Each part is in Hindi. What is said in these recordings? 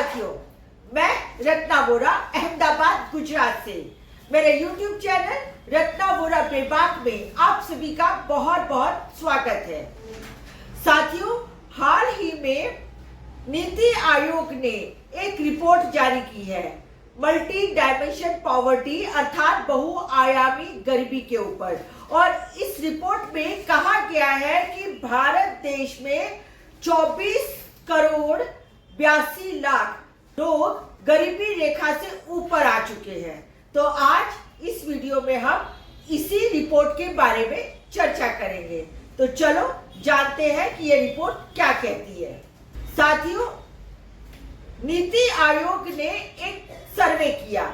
साथियों, मैं रत्ना वोरा अहमदाबाद गुजरात से मेरे YouTube चैनल रत्ना वोरा बेबाक में आप सभी का बहुत बहुत स्वागत है। साथियों, हाल ही में नीति आयोग ने एक रिपोर्ट जारी की है मल्टी डायमेंशन पॉवर्टी अर्थात बहुआयामी गरीबी के ऊपर। और इस रिपोर्ट में कहा गया है कि भारत देश में 24 करोड़ 82 लाख लोग गरीबी रेखा से ऊपर आ चुके हैं। तो आज इस वीडियो में हम इसी रिपोर्ट के बारे में चर्चा करेंगे। तो चलो जानते हैं कि ये रिपोर्ट क्या कहती है। साथियों, नीति आयोग ने एक सर्वे किया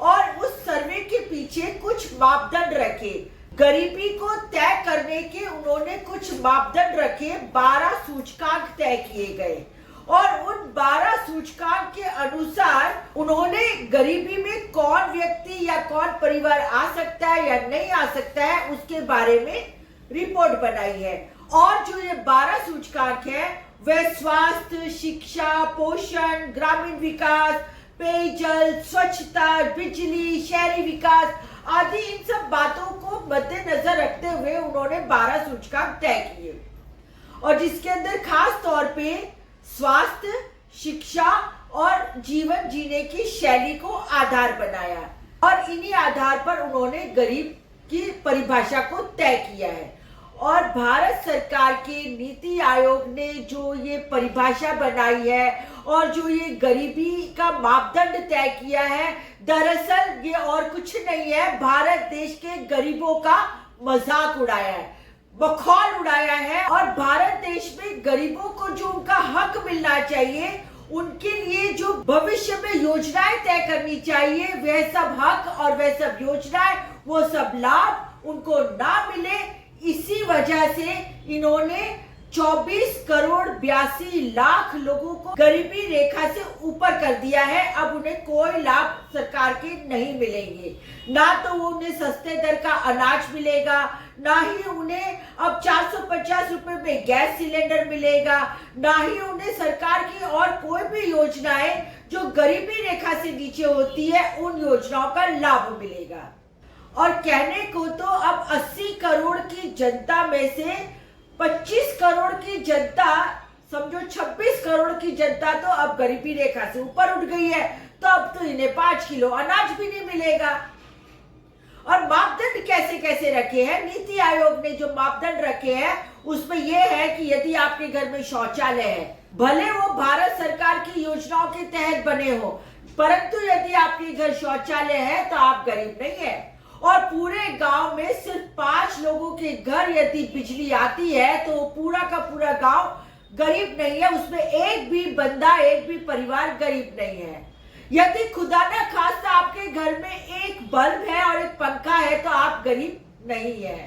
और उस सर्वे के पीछे कुछ मापदंड रखे। गरीबी को तय करने के उन्होंने कुछ मापदंड रखे, 12 सूचकांक तय किए गए और उन 12 सूचकांक के अनुसार उन्होंने गरीबी में कौन व्यक्ति या कौन परिवार आ सकता है या नहीं आ सकता है उसके बारे में रिपोर्ट बनाई है। और जो ये 12 सूचकांक है वह स्वास्थ्य, शिक्षा, पोषण, ग्रामीण विकास, पेयजल, स्वच्छता, बिजली, शहरी विकास आदि इन सब बातों को मद्देनजर रखते हुए उन्होंने 12 सूचकांक तय किए और जिसके अंदर खास तौर पे स्वास्थ्य, शिक्षा और जीवन जीने की शैली को आधार बनाया और इन्हीं आधार पर उन्होंने गरीब की परिभाषा को तय किया है। और भारत सरकार के नीति आयोग ने जो ये परिभाषा बनाई है और जो ये गरीबी का मापदंड तय किया है, दरअसल ये और कुछ नहीं है, भारत देश के गरीबों का मजाक उड़ाया है, बखौल उड़ाया है। और भारत देश में गरीबों को जो उनका हक मिलना चाहिए, उनके लिए जो भविष्य में योजनाएं तय करनी चाहिए, वह सब हक और वह सब योजनाएं, वो सब लाभ उनको ना मिले, इसी वजह से इन्होंने 24 करोड़ 82 लाख लोगों को गरीबी रेखा से ऊपर कर दिया है। अब उन्हें कोई लाभ सरकार के नहीं मिलेंगे, ना तो उन्हें सस्ते दर का अनाज मिलेगा, ना ही उन्हें अब 450 रुपए में गैस सिलेंडर मिलेगा, ना ही उन्हें सरकार की और कोई भी योजनाएं जो गरीबी रेखा से नीचे होती है उन योजनाओं का लाभ मिलेगा। और कहने को तो अब 80 करोड़ की जनता में से 25 करोड़ की जनता, समझो 26 करोड़ की जनता तो अब गरीबी रेखा से ऊपर उठ गई है। तो अब तो इन्हें 5 किलो अनाज भी नहीं मिलेगा। और मापदंड कैसे कैसे रखे हैं, नीति आयोग ने जो मापदंड रखे हैं उसमें यह है कि यदि आपके घर में शौचालय है, भले वो भारत सरकार की योजनाओं के तहत बने हो, परंतु यदि आपके घर शौचालय है तो आप गरीब नहीं है। और पूरे गांव में सिर्फ 5 लोगों के घर यदि बिजली आती है तो पूरा का पूरा गांव गरीब नहीं है, उसमें एक भी बंदा, एक भी परिवार गरीब नहीं है। यदि खुदा न खास्ता आपके घर में एक बल्ब है और एक पंखा है तो आप गरीब नहीं है।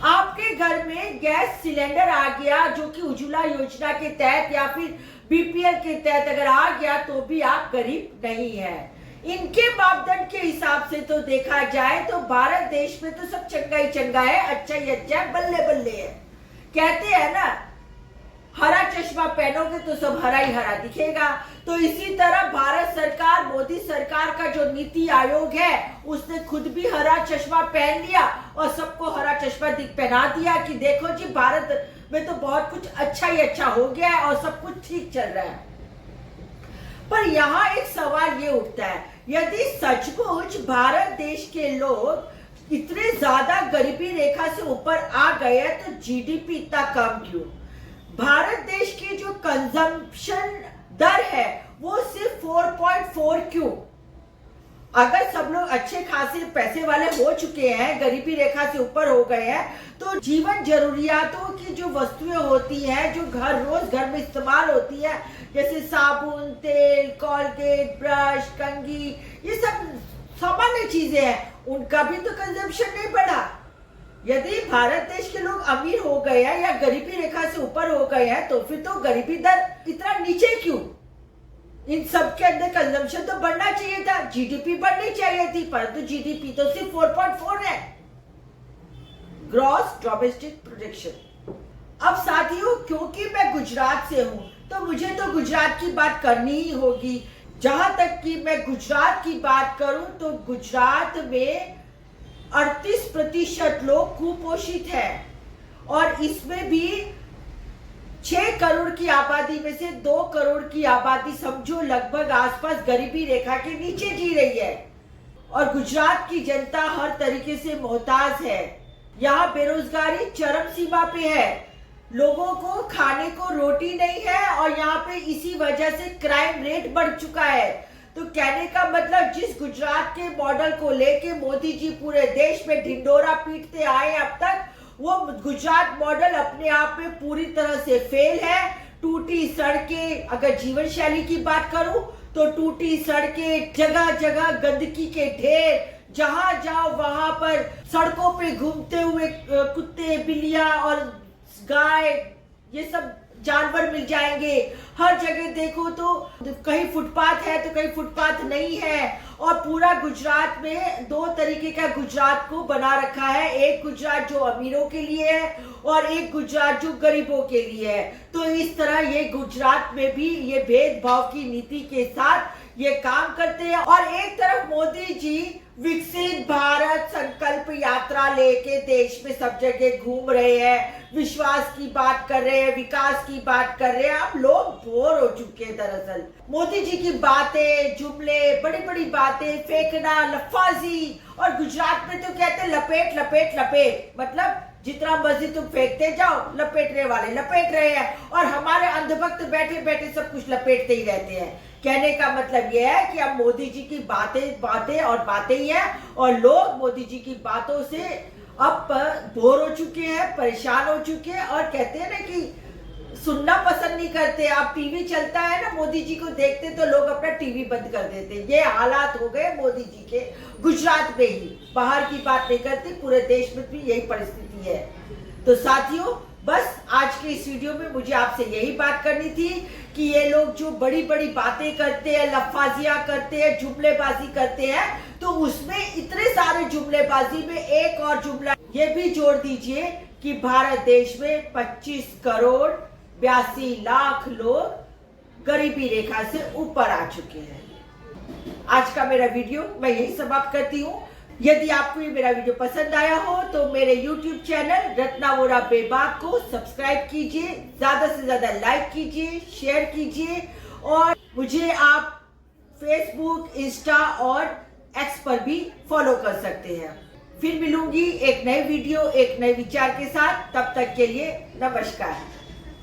आपके घर में गैस सिलेंडर आ गया जो कि उज्ज्वला योजना के तहत या फिर बीपीएल के तहत अगर आ गया तो भी आप गरीब नहीं है। इनके मापदंड के हिसाब से तो देखा जाए तो भारत देश में तो सब चंगा ही चंगा है, अच्छा ही अच्छा है, बल्ले बल्ले है। कहते हैं ना, हरा चश्मा पहनोगे तो सब हरा ही हरा दिखेगा। तो इसी तरह भारत सरकार, मोदी सरकार का जो नीति आयोग है उसने खुद भी हरा चश्मा पहन लिया और सबको हरा चश्मा पहना दिया कि देखो जी, भारत में तो बहुत कुछ अच्छा ही अच्छा हो गया है और सब कुछ ठीक चल रहा है। पर यहाँ एक सवाल ये उठता है, यदि सचमुच भारत देश के लोग इतने ज्यादा गरीबी रेखा से ऊपर आ गए तो जीडीपी इतना कम क्यों? भारत देश की जो कंजम्पशन दर है वो सिर्फ 4.4 क्यों? अगर सब लोग अच्छे खासे पैसे वाले हो चुके हैं, गरीबी रेखा से ऊपर हो गए हैं, तो जीवन जरूरियातों की जो वस्तुएं होती हैं जो रोज घर में इस्तेमाल होती है, जैसे साबुन, तेल, कोलगेट, ब्रश, कंघी, ये सब सामान्य चीजें हैं, उनका भी तो कंजम्पशन नहीं बढ़ा। यदि भारत देश के लोग अमीर हो गए हैं या गरीबी रेखा से ऊपर हो गए हैं तो फिर तो गरीबी दर इतना नीचे क्यों? इन सब के अंदर कंजम्पशन तो बढ़ना चाहिए था, जीडीपी बढ़नी चाहिए थी, परंतु जीडीपी तो सिर्फ 4.4 है, ग्रॉस डोमेस्टिक प्रोडक्शन। अब साथियों, क्योंकि मैं गुजरात से हूं तो मुझे तो गुजरात की बात करनी ही होगी। जहां तक कि मैं गुजरात की बात करूं तो गुजरात में 38% लोग कुपोषित हैं और इसमें भी 6 करोड़ की आबादी में से 2 करोड़ की आबादी समझो लगभग आसपास गरीबी रेखा के नीचे जी रही है और गुजरात की जनता हर तरीके से मोहताज है। यहाँ बेरोजगारी चरम सीमा पे है, लोगों को खाने को रोटी नहीं है और यहाँ पे इसी वजह से क्राइम रेट बढ़ चुका है। तो कहने का मतलब जिस गुजरात के मॉडल को लेके मोदी जी पूरे देश में ढिंडोरा पीटते आए अब तक, वो गुजरात मॉडल अपने आप में पूरी तरह से फेल है। टूटी सड़कें, अगर जीवन शैली की बात करूं तो टूटी सड़कें, जगह जगह गंदगी के ढेर, जहां जाओ वहां पर सड़कों पे घूमते हुए कुत्ते, बिल्लियां और गाय, ये सब जानवर मिल जाएंगे। हर जगह देखो तो कहीं फुटपाथ है तो कहीं फुटपाथ नहीं है और पूरा गुजरात में 2 तरीके का गुजरात को बना रखा है। एक गुजरात जो अमीरों के लिए है और एक गुजरात जो गरीबों के लिए है। तो इस तरह ये गुजरात में भी ये भेदभाव की नीति के साथ ये काम करते हैं और एक तरफ मोदी जी विकसित भारत संकल्प यात्रा लेके देश में सब जगह घूम रहे हैं, विश्वास की बात कर रहे हैं, विकास की बात कर रहे हैं। अब लोग बोर हो चुके हैं। दरअसल मोदी जी की बातें, जुमले, बड़ी बड़ी बातें, फेंकना, लफाजी, और गुजरात में तो कहते हैं लपेट लपेट लपेट, मतलब जितना मर्जी तुम फेंकते जाओ, लपेटने वाले लपेट रहे हैं और हमारे अंधभक्त बैठे बैठे सब कुछ लपेटते ही रहते हैं। कहने का मतलब यह है कि अब मोदी जी की बातें बातें और बातें ही है और लोग मोदी जी की बातों से अब बोर हो चुके हैं, परेशान हो चुके हैं और कहते हैं ना कि सुनना पसंद नहीं करते। अब टीवी चलता है ना, मोदी जी को देखते तो लोग अपना टीवी बंद कर देते। ये हालात हो गए मोदी जी के गुजरात में ही, बाहर की बात नहीं करते, पूरे देश में भी यही परिस्थिति है। तो साथियों, बस आज के इस वीडियो में मुझे आपसे यही बात करनी थी कि ये लोग जो बड़ी बड़ी बातें करते हैं, लफाजियां करते हैं, जुमलेबाजी करते हैं, तो उसमें इतने सारे जुमलेबाजी में एक और जुमला ये भी जोड़ दीजिए कि भारत देश में 25 करोड़ 82 लाख लोग गरीबी रेखा से ऊपर आ चुके हैं। आज का मेरा वीडियो मैं यही समाप्त करती हूँ। यदि आपको ये मेरा वीडियो पसंद आया हो तो मेरे YouTube चैनल रत्ना वोरा बेबाक को सब्सक्राइब कीजिए, ज्यादा से ज्यादा लाइक कीजिए, शेयर कीजिए और मुझे आप फेसबुक, इंस्टा और एक्स पर भी फॉलो कर सकते हैं। फिर मिलूंगी एक नए वीडियो, एक नए विचार के साथ। तब तक के लिए नमस्कार।